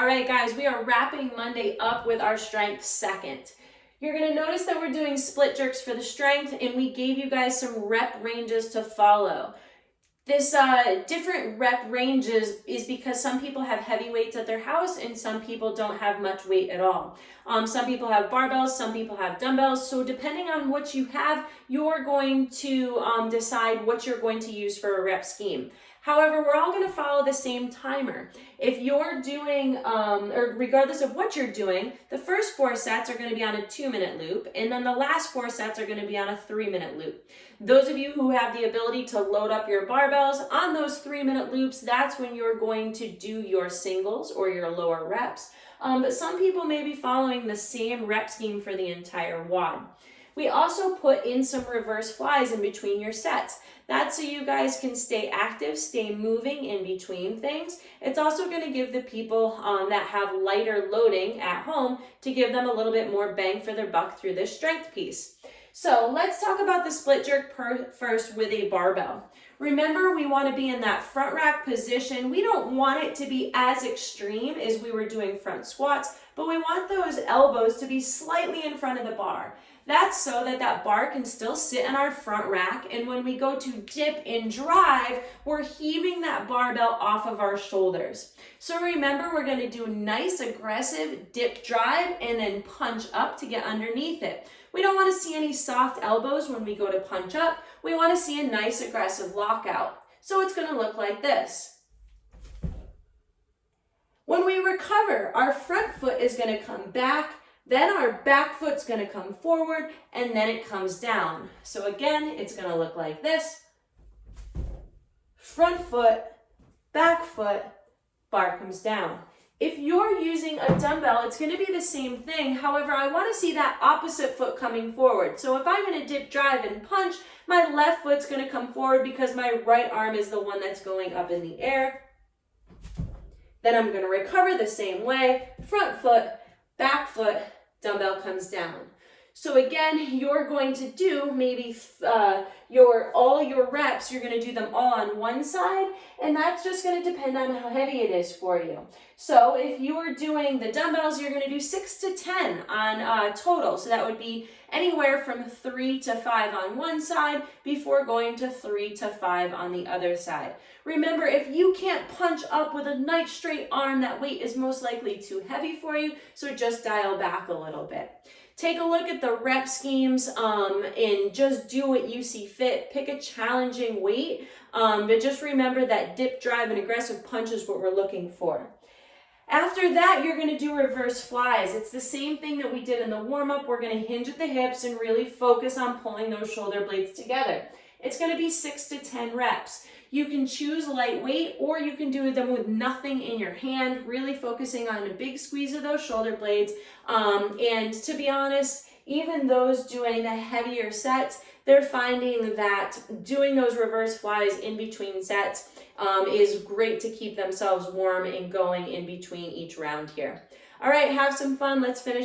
All right, guys, we are wrapping Monday up with our strength second. You're going to notice that we're doing split jerks for the strength, and we gave you guys some rep ranges to follow. This different rep ranges is because some people have heavy weights at their house and some people don't have much weight at all. Some people have barbells, some people have dumbbells. So depending on what you have, you're going to decide what you're going to use for a rep scheme. However, we're all going to follow the same timer. If you're doing, or regardless of what you're doing, the first 4 sets are going to be on a 2-minute loop, and then the last 4 sets are going to be on a 3-minute loop. Those of you who have the ability to load up your barbells on those 3-minute loops, that's when you're going to do your singles or your lower reps. But some people may be following the same rep scheme for the entire WOD. We also put in some reverse flies in between your sets. That's so you guys can stay active, stay moving in between things. It's also going to give the people that have lighter loading at home to give them a little bit more bang for their buck through this strength piece. So let's talk about the split jerk first with a barbell. Remember, we want to be in that front rack position. We don't want it to be as extreme as we were doing front squats, but we want those elbows to be slightly in front of the bar. That's so that that bar can still sit in our front rack, and when we go to dip and drive, we're heaving that barbell off of our shoulders. So remember, we're going to do nice aggressive dip drive and then punch up to get underneath it. We don't want to see any soft elbows when we go to punch up. We want to see a nice aggressive lockout. So it's going to look like this. When we recover, our front foot is going to come back, then our back foot's going to come forward, and then it comes down. So again, it's going to look like this. Front foot, back foot, bar comes down. If you're using a dumbbell, it's going to be the same thing. However, I want to see that opposite foot coming forward. So if I'm going to dip, drive, and punch, my left foot's going to come forward because my right arm is the one that's going up in the air. Then I'm going to recover the same way. Front foot, back foot, dumbbell comes down. So again, you're going to do maybe all your reps, you're going to do them all on one side, and that's just going to depend on how heavy it is for you. So if you are doing the dumbbells, you're going to do 6 to 10 on total. So that would be anywhere from 3 to 5 on one side before going to 3 to 5 on the other side. Remember, if you can't punch up with a nice straight arm, that weight is most likely too heavy for you, so just dial back a little bit. Take a look at the rep schemes and just do what you see fit. Pick a challenging weight, but just remember that dip, drive, and aggressive punch is what we're looking for. After that, you're going to do reverse flies. It's the same thing that we did in the warm-up. We're going to hinge at the hips and really focus on pulling those shoulder blades together. It's going to be 6 to 10 reps. You can choose lightweight, or you can do them with nothing in your hand, really focusing on a big squeeze of those shoulder blades. And to be honest, even those doing the heavier sets, they're finding that doing those reverse flies in between sets is great to keep themselves warm and going in between each round here. All right, have some fun. Let's finish.